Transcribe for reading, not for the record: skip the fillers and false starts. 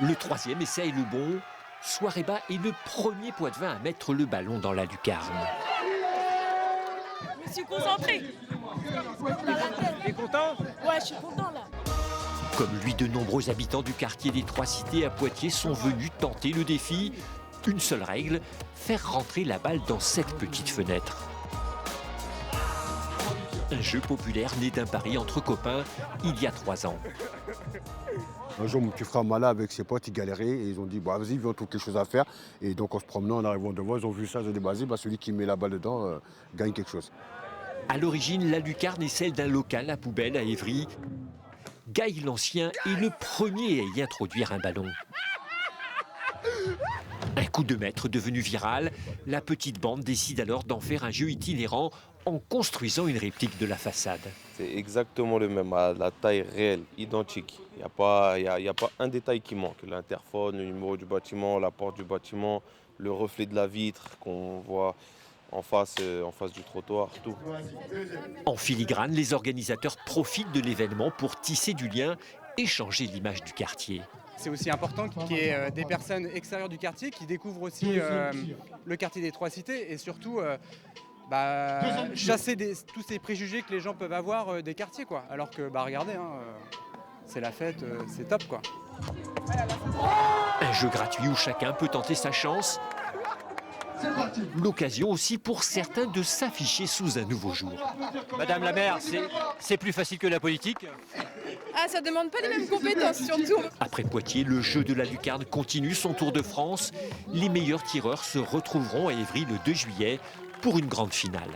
Le troisième essaye le bon. Soireba est le premier Poitevin à mettre le ballon dans la lucarne. Je me suis concentrée. T'es content? Ouais, je suis content là. Comme lui, de nombreux habitants du quartier des Trois Cités à Poitiers sont venus tenter le défi. Une seule règle, faire rentrer la balle dans cette petite fenêtre. Un jeu populaire né d'un pari entre copains il y a 3 ans. Un jour, mon petit frère Mala avec ses potes, ils galéraient et ils ont dit bah, vas-y, viens, on trouve quelque chose à faire. Et donc en se promenant, en arrivant devant, ils ont vu ça, ils ont dit vas-y, celui qui met la balle dedans gagne quelque chose. À l'origine, la lucarne est celle d'un local à poubelle à Évry. Gaï l'Ancien est le premier à y introduire un ballon. Un coup de maître devenu viral, la petite bande décide alors d'en faire un jeu itinérant en construisant une réplique de la façade. C'est exactement le même, à la taille réelle, identique. Il n'y a pas un détail qui manque. L'interphone, le numéro du bâtiment, la porte du bâtiment, le reflet de la vitre qu'on voit en face du trottoir, tout. En filigrane, les organisateurs profitent de l'événement pour tisser du lien et changer l'image du quartier. C'est aussi important qu'il y ait des personnes extérieures du quartier qui découvrent aussi le quartier des Trois Cités et surtout chasser tous ces préjugés que les gens peuvent avoir des quartiers, quoi. Alors que regardez, c'est la fête, c'est top, quoi. Un jeu gratuit où chacun peut tenter sa chance. L'occasion aussi pour certains de s'afficher sous un nouveau jour. Madame la maire, c'est plus facile que la politique? Ah, ça demande pas les mêmes compétences surtout. Après Poitiers, le jeu de la lucarne continue son tour de France. Les meilleurs tireurs se retrouveront à Évry le 2 juillet pour une grande finale.